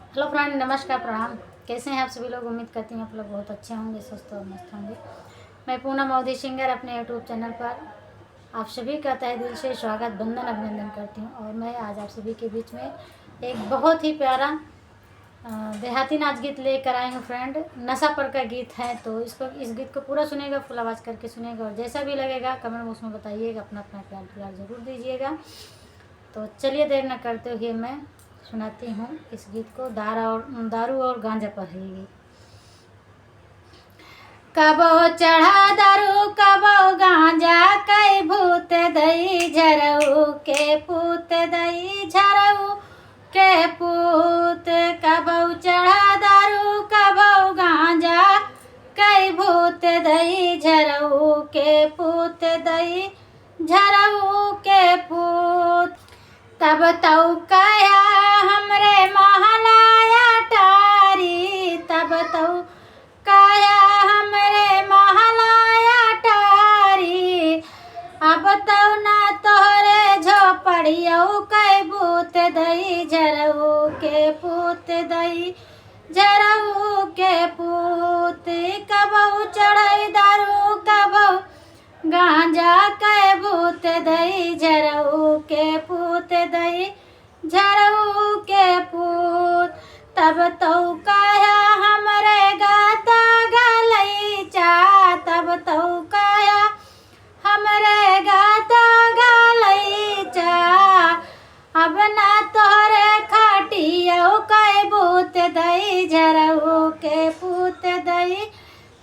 Hello friend, नमस्कार, प्रणाम। कैसे हैं आप सभी लोग? उम्मीद करती हूँ आप लोग बहुत अच्छे होंगे, स्वस्थ और मस्त होंगे। मैं पूनम मोदी सिंगर अपने यूट्यूब चैनल पर आप सभी का तहे दिल से स्वागत, वंदन, अभिनंदन करती हूँ। और मैं आज आप सभी के बीच में एक बहुत ही प्यारा देहाती नाच गीत लेकर आई हूँ फ्रेंड। नशा पर का गीत है, तो इस गीत को पूरा सुनेगा, फुल आवाज़ करके सुनेगा और जैसा भी लगेगा कमेंट बॉक्स में बताइएगा, अपना अपना प्यार ज़रूर दीजिएगा। तो चलिए देर न करते हुए मैं सुनाती हूँ इस गीत को। दारू और गांजा पर है ये। कबो चढ़ा दारू कबो गांजा, कई भूत दई झरऊ के पूत दई झरऊ के पूत। कबो चढ़ा दारू कबो गांजा, कई भूत दई झरऊ के पूत दई झरऊ के पूत। तब तऊ कया हमरे महलाया टारी, तब तऊ कया हमरे महलाया टारी। अब तऊ ना तोहरे झोपड़ियऊ, कई भूत दई झरऊ के पूत दई झरऊ के पूत। कबऊ चढ़ई दारू कबऊ गांजा, कै भूत दई झरऊ के पूत दई झरऊ के पूत। तब तऊ कया हमरे गाता गलैचा, तब तऊ कया हमरे गाता गलैचा। अब ना तोहरे खाटियऊ, कै भूत दई झरऊ के पूत दई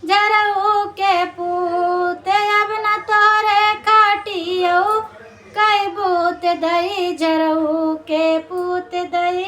झरऊ के पूत। अब न तोरे खाटियऊ, कई भूत दई झरऊ के पूत दई